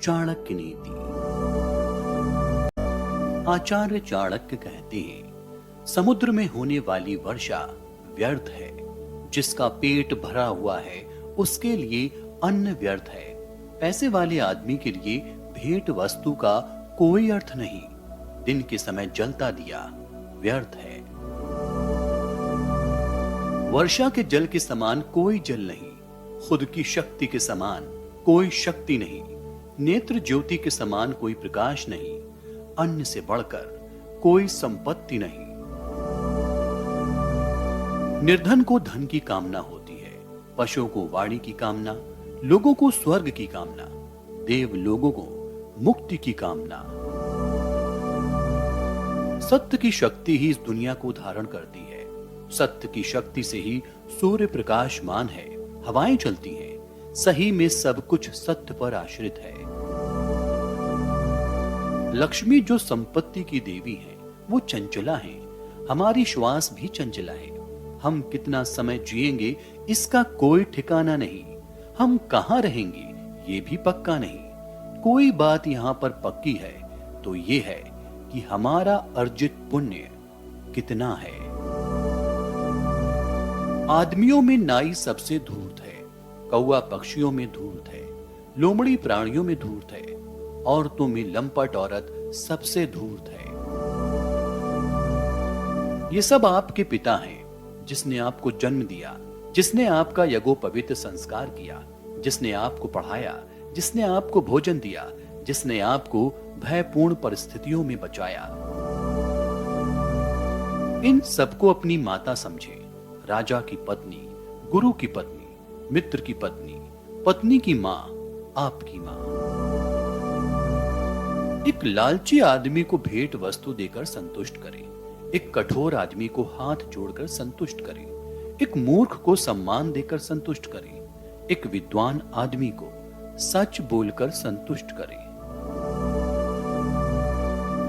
चाणक्य नीति। आचार्य चाणक्य कहते हैं, समुद्र में होने वाली वर्षा व्यर्थ है। जिसका पेट भरा हुआ है उसके लिए अन्न व्यर्थ है। पैसे वाले आदमी के लिए भेंट वस्तु का कोई अर्थ नहीं। दिन के समय जलता दिया व्यर्थ है। वर्षा के जल के समान कोई जल नहीं। खुद की शक्ति के समान कोई शक्ति नहीं। नेत्र ज्योति के समान कोई प्रकाश नहीं। अन्न से बढ़कर कोई संपत्ति नहीं। निर्धन को धन की कामना होती है, पशुओं को वाणी की कामना, लोगों को स्वर्ग की कामना, देव लोगों को मुक्ति की कामना। सत्य की शक्ति ही इस दुनिया को धारण करती है। सत्य की शक्ति से ही सूर्य प्रकाशमान है, हवाएं चलती हैं। सही में सब कुछ सत्य पर आश्रित है। लक्ष्मी जो संपत्ति की देवी है वो चंचला है। हमारी श्वास भी चंचला है। हम कितना समय जिएंगे इसका कोई ठिकाना नहीं। हम कहां रहेंगे ये भी पक्का नहीं। कोई बात यहां पर पक्की है तो ये है कि हमारा अर्जित पुण्य कितना है। आदमियों में नाई सबसे धूर्त है, कौवा पक्षियों में धूर्त है, लोमड़ी प्राणियों में धूर्त है, औरतों में लंपट औरत सबसे धूर्त है। ये सब आपके पिता हैं, जिसने आपको जन्म दिया, जिसने आपका यज्ञोपवीत संस्कार किया, जिसने आपको पढ़ाया, जिसने आपको भोजन दिया, जिसने आपको भयपूर्ण परिस्थितियों में बचाया। इन सबको अपनी माता समझे। राजा की पत्नी, गुरु की पत्नी, मित्र की पत्नी, पत्नी की मां, आपकी मां। एक लालची आदमी को भेंट वस्तु देकर संतुष्ट करें। एक कठोर आदमी को हाथ जोड़कर संतुष्ट करें। एक मूर्ख को सम्मान देकर संतुष्ट करें। एक विद्वान आदमी को सच बोलकर संतुष्ट करें।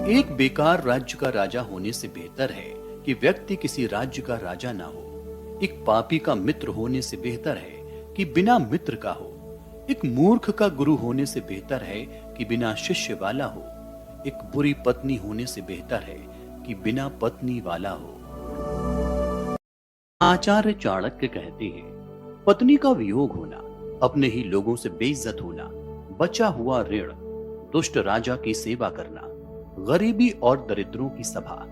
एक बेकार राज्य का राजा होने से बेहतर है कि व्यक्ति किसी राज्य का राजा ना हो। एक पापी का मित्र होने से बेहतर है कि बिना मित्र का हो। एक मूर्ख का गुरु होने से बेहतर है कि बिना शिष्य वाला हो। एक बुरी पत्नी होने से बेहतर है कि बिना पत्नी वाला हो। आचार्य चाणक्य कहते हैं, पत्नी का वियोग होना, अपने ही लोगों से बेइज्जत होना, बचा हुआ ऋण, दुष्ट राजा की सेवा करना, गरीबी और दरिद्रों की सभा,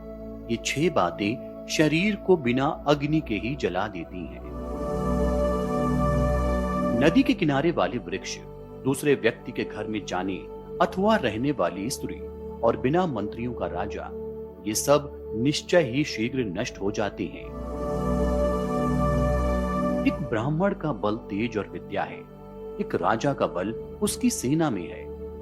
ये 6 बातें शरीर को बिना अग्नि के ही जला देती हैं। नदी के किनारे वाले वृक्ष, दूसरे व्यक्ति के घर में जाने अथवा रहने वाली स्त्री और बिना मंत्रियों का राजा, ये सब निश्चय ही शीघ्र नष्ट हो जाते हैं। एक ब्राह्मण का बल तेज और विद्या है। एक राजा का बल उसकी सेना में है।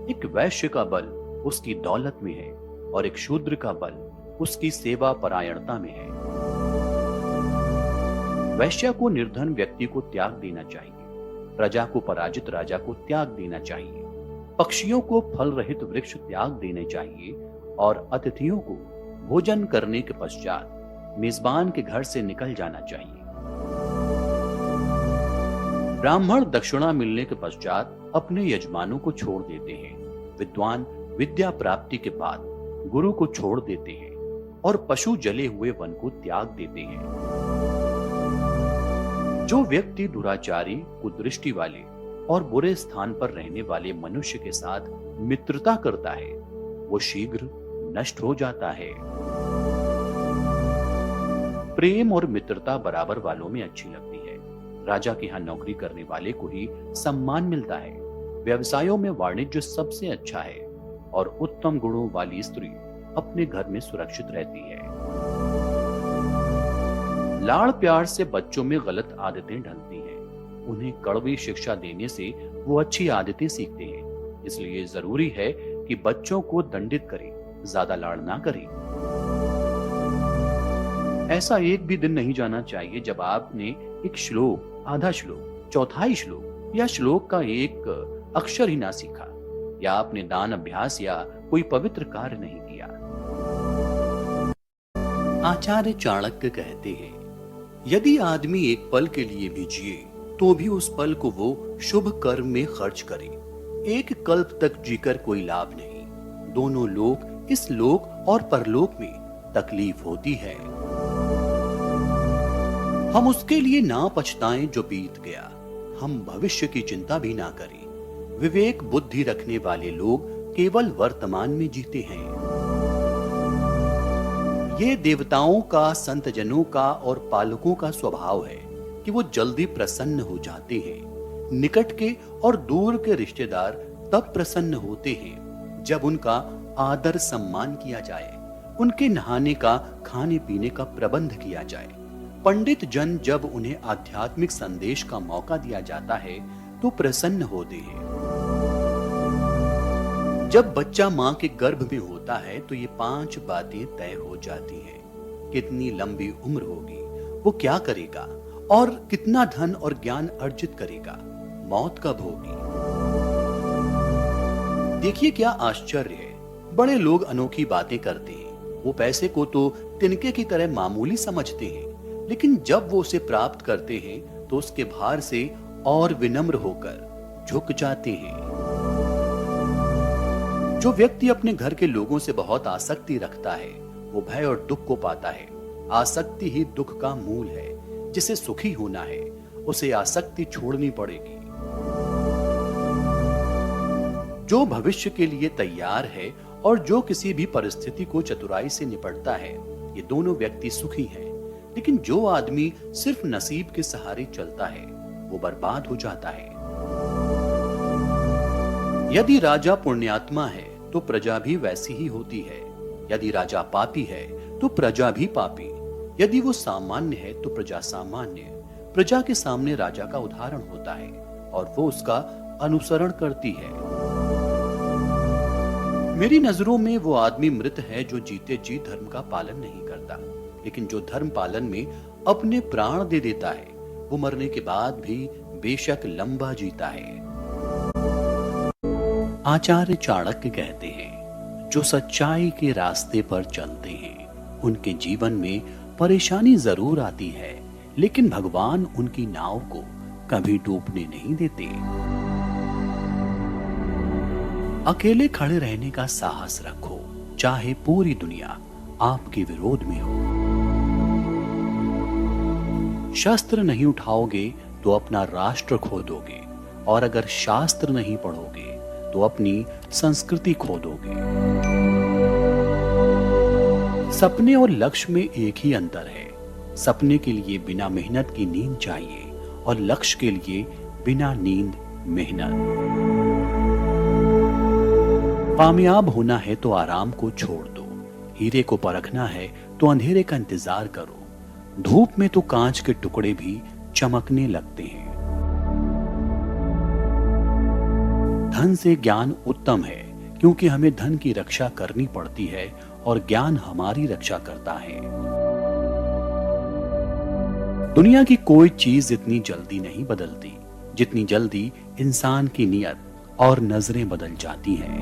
एक वैश्य का बल उसकी दौलत में है और एक शूद्र का बल उसकी सेवा परायणता में है। वैश्य को निर्धन व्यक्ति को त्याग देना चाहिए। प्रजा को पराजित राजा को त्याग देना चाहिए। पक्षियों को फल रहित वृक्ष त्याग देने चाहिए और अतिथियों को भोजन करने के पश्चात मेजबान के घर से निकल जाना चाहिए। ब्राह्मण दक्षिणा मिलने के पश्चात अपने यजमानों को छोड़ देते हैं। विद्वान विद्या प्राप्ति के बाद गुरु को छोड़ देते हैं और पशु जले हुए वन को त्याग देते हैं। जो व्यक्ति दुराचारी, कुदृष्टि वाले और बुरे स्थान पर रहने वाले मनुष्य के साथ मित्रता करता है वो शीघ्र नष्ट हो जाता है। प्रेम और मित्रता बराबर वालों में अच्छी लगती है। राजा के यहाँ नौकरी करने वाले को ही सम्मान मिलता है। व्यवसायों में वाणिज्य सबसे अच्छा है और उत्तम गुणों वाली स्त्री अपने घर में सुरक्षित रहती है। लाड़ प्यार से बच्चों में गलत आदतें ढलती हैं। उन्हें कड़वी शिक्षा देने से वो अच्छी आदतें सीखते हैं। इसलिए जरूरी है कि बच्चों को दंडित करें, ज्यादा लाड़ ना करें। ऐसा एक भी दिन नहीं जाना चाहिए जब आपने एक श्लोक, आधा श्लोक, चौथाई श्लोक या श्लोक का एक अक्षर ही ना सीखा, या आपने दान अभ्यास या कोई पवित्र कार्य नहीं किया। आचार्य चाणक्य कहते हैं, यदि आदमी एक पल के लिए भी जिए तो भी उस पल को वो शुभ कर्म में खर्च करे। एक कल्प तक जीकर कोई लाभ नहीं। दोनों लोक, इस लोक और परलोक में तकलीफ होती है। हम उसके लिए ना पछताएं जो बीत गया, हम भविष्य की चिंता भी ना करें। विवेक बुद्धि रखने वाले लोग केवल वर्तमान में जीते हैं। ये देवताओं का, संतजनों का और पालकों का स्वभाव है कि वो जल्दी प्रसन्न हो जाते हैं। निकट के और दूर के रिश्तेदार तब प्रसन्न होते हैं जब उनका आदर सम्मान किया जाए, उनके नहाने का, खाने पीने का प्रबंध किया जाए। पंडित जन जब उन्हें आध्यात्मिक संदेश का मौका दिया जाता है तो प्रसन्न होते हैं। जब बच्चा मां के गर्भ में होता है तो ये 5 बातें तय हो जाती हैं। कितनी लंबी उम्र होगी, वो क्या करेगा और कितना धन और ज्ञान अर्जित करेगा, मौत कब होगी। देखिए क्या आश्चर्य है, बड़े लोग अनोखी बातें करते हैं। वो पैसे को तो तिनके की तरह मामूली समझते हैं, लेकिन जब वो उसे प्राप्त करते हैं तो उसके भार से और विनम्र होकर झुक जाते हैं। जो व्यक्ति अपने घर के लोगों से बहुत आसक्ति रखता है वो भय और दुख को पाता है। आसक्ति ही दुख का मूल है। जिसे सुखी होना है उसे आसक्ति छोड़नी पड़ेगी। जो भविष्य के लिए तैयार है और जो किसी भी परिस्थिति को चतुराई से निपटता है, ये दोनों व्यक्ति सुखी हैं। लेकिन जो आदमी सिर्फ नसीब के सहारे चलता है वो बर्बाद हो जाता है। यदि राजा पुण्यात्मा है तो प्रजा भी वैसी ही होती है। यदि राजा पापी है तो प्रजा भी पापी। यदि वो सामान्य है तो प्रजा सामान्य। प्रजा के सामने राजा का उदाहरण होता है और वो उसका अनुसरण करती है। मेरी नजरों में वो आदमी मृत है जो जीते जी धर्म का पालन नहीं करता, लेकिन जो धर्म पालन में अपने प्राण दे देता है वो मरने के बाद भी बेशक लंबा जीता है। आचार्य चाणक्य कहते हैं, जो सच्चाई के रास्ते पर चलते हैं उनके जीवन में परेशानी जरूर आती है, लेकिन भगवान उनकी नाव को कभी डूबने नहीं देते। अकेले खड़े रहने का साहस रखो, चाहे पूरी दुनिया आपके विरोध में हो। शस्त्र नहीं उठाओगे तो अपना राष्ट्र खो दोगे, और अगर शास्त्र नहीं पढ़ोगे तो अपनी संस्कृति खो दोगे। सपने और लक्ष्य में एक ही अंतर है। सपने के लिए बिना मेहनत की नींद चाहिए और लक्ष्य के लिए बिना नींद मेहनत। कामयाब होना है तो आराम को छोड़ दो। हीरे को परखना है तो अंधेरे का इंतजार करो। धूप में तो कांच के टुकड़े भी चमकने लगते हैं। धन से ज्ञान उत्तम है, क्योंकि हमें धन की रक्षा करनी पड़ती है और ज्ञान हमारी रक्षा करता है। दुनिया की कोई चीज इतनी जल्दी नहीं बदलती जितनी जल्दी इंसान की नियत और नजरें बदल जाती हैं।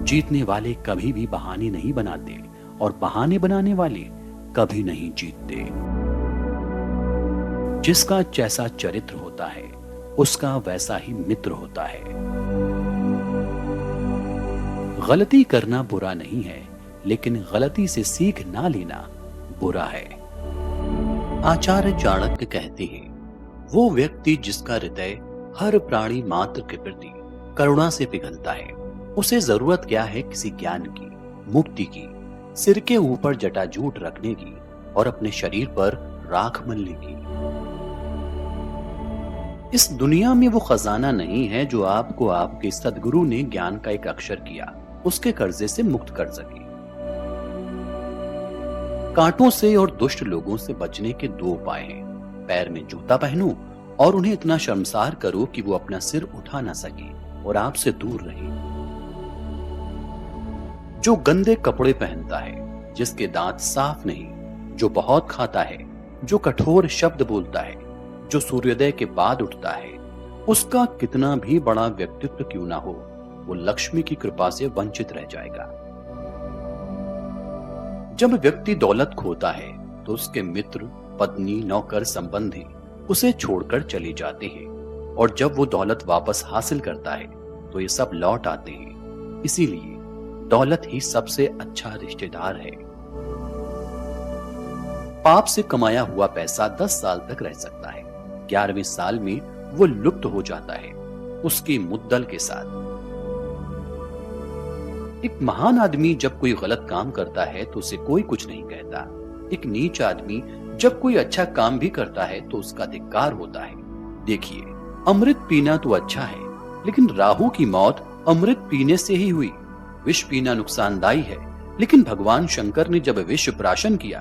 जीतने वाले कभी भी बहाने नहीं बनाते और बहाने बनाने वाले कभी नहीं जीतते। जिसका जैसा चरित्र होता है उसका वैसा ही मित्र होता है। गलती करना बुरा नहीं है, लेकिन गलती से सीख ना लेना बुरा है। आचार्य चाणक्य कहते हैं, वो व्यक्ति जिसका हृदय हर प्राणी मात्र के प्रति करुणा से पिघलता है, उसे जरूरत क्या है किसी ज्ञान की, मुक्ति की, सिर के ऊपर जटाजूट रखने की और अपने शरीर पर राख मलने की। इस दुनिया में वो खजाना नहीं है जो आपको आपके सद्गुरु ने ज्ञान का एक अक्षर किया उसके कर्जे से मुक्त कर सके। कांटों से और दुष्ट लोगों से बचने के 2 उपाय हैं। पैर में जूता पहनो और उन्हें इतना शर्मसार करो कि वो अपना सिर उठा ना सके और आपसे दूर रहे। जो गंदे कपड़े पहनता है, जिसके दांत साफ नहीं, जो बहुत खाता है, जो कठोर शब्द बोलता है, जो सूर्योदय के बाद उठता है, उसका कितना भी बड़ा व्यक्तित्व क्यों ना हो, वो लक्ष्मी की कृपा से वंचित रह जाएगा। जब व्यक्ति दौलत खोता है तो उसके मित्र, पत्नी, नौकर, संबंधी उसे छोड़कर चले जाते हैं और जब वो दौलत वापस हासिल करता है तो ये सब लौट आते हैं। इसीलिए दौलत ही सबसे अच्छा रिश्तेदार है। पाप से कमाया हुआ पैसा 10 साल तक रह सकता है, 11वें साल में वो लुप्त हो जाता है, उसकी मुद्दल के साथ। एक महान आदमी जब कोई गलत काम करता है तो उसे कोई कुछ नहीं कहता। एक नीच आदमी जब कोई अच्छा काम भी करता है तो उसका धिक्कार होता है। देखिए, अमृत पीना तो अच्छा है, लेकिन राहु की मौत अमृत पीने से ही हुई। विष पीना नुकसानदायी है, लेकिन भगवान शंकर ने जब विष प्राशन किया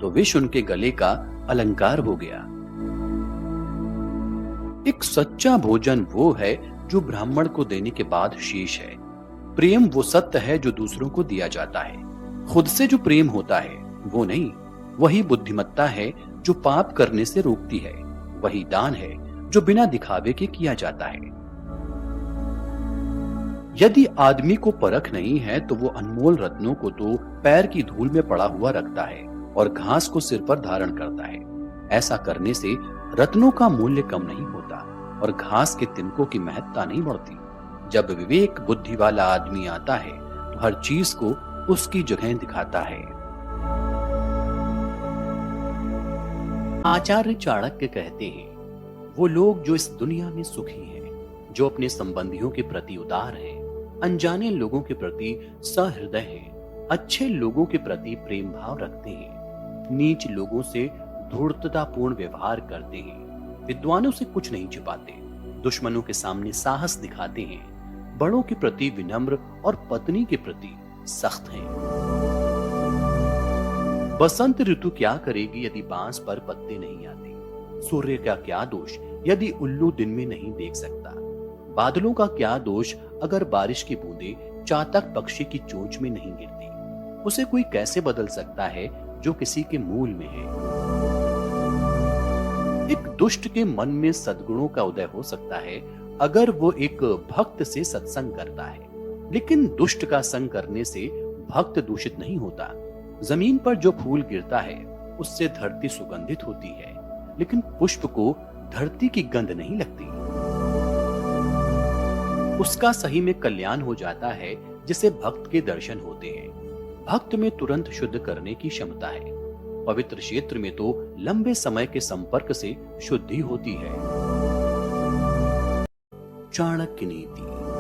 तो विष उनके गले का अलंकार हो गया। एक सच्चा भोजन वो है जो ब्राह्मण को देने के बाद शेष है। प्रेम वो सत्य है जो दूसरों को दिया जाता है। खुद से जो प्रेम होता है वो नहीं, वही बुद्धिमत्ता है जो पाप करने से रोकती है। वही दान है जो बिना दिखावे के किया जाता है। यदि आदमी को परख नहीं है तो वो अनमोल रत्नों को तो पैर की धूल में पड़ा हुआ रखता है और घास को सिर पर धारण करता है। ऐसा करने से रत्नों का मूल्य कम नहीं होता और घास के तिनकों की महत्ता नहीं बढ़ती। जब विवेक बुद्धि वाला आदमी आता है तो हर चीज को उसकी जगह दिखाता है। आचार्य चाणक्य कहते हैं, वो लोग जो इस दुनिया में सुखी हैं, जो अपने संबंधियों के प्रति उदार हैं, अनजाने लोगों के प्रति सहृदय हैं, अच्छे लोगों के प्रति प्रेम भाव रखते हैं, नीच लोगों से धूर्ततापूर्ण व्यवहार करते हैं, विद्वानों से कुछ नहीं छिपाते, दुश्मनों के सामने साहस दिखाते हैं, बड़ों के प्रति विनम्र और पत्नी के प्रति सख्त हैं। बसंत ऋतु क्या करेगी यदि बांस पर पत्ते नहीं आते? सूर्य का क्या दोष यदि उल्लू दिन में नहीं देख सकता? बादलों का क्या दोष अगर बारिश की बूंदें चातक पक्षी की चोंच में नहीं गिरती? उसे कोई कैसे बदल सकता है जो किसी के मूल में है? एक दुष्ट के मन में सद्गुणों का उदय हो सकता है अगर वो एक भक्त से सत्संग करता है, लेकिन दुष्ट का संग करने से भक्त दूषित नहीं होता। जमीन पर जो फूल गिरता है उससे धरती सुगंधित होती है, लेकिन पुष्प को धरती की गंध नहीं लगती। उसका सही में कल्याण हो जाता है जिसे भक्त के दर्शन होते हैं। भक्त में तुरंत शुद्ध करने की क्षमता है। पवित्र क्षेत्र में तो लंबे समय के संपर्क से शुद्धि होती है। चाणक्य नीति।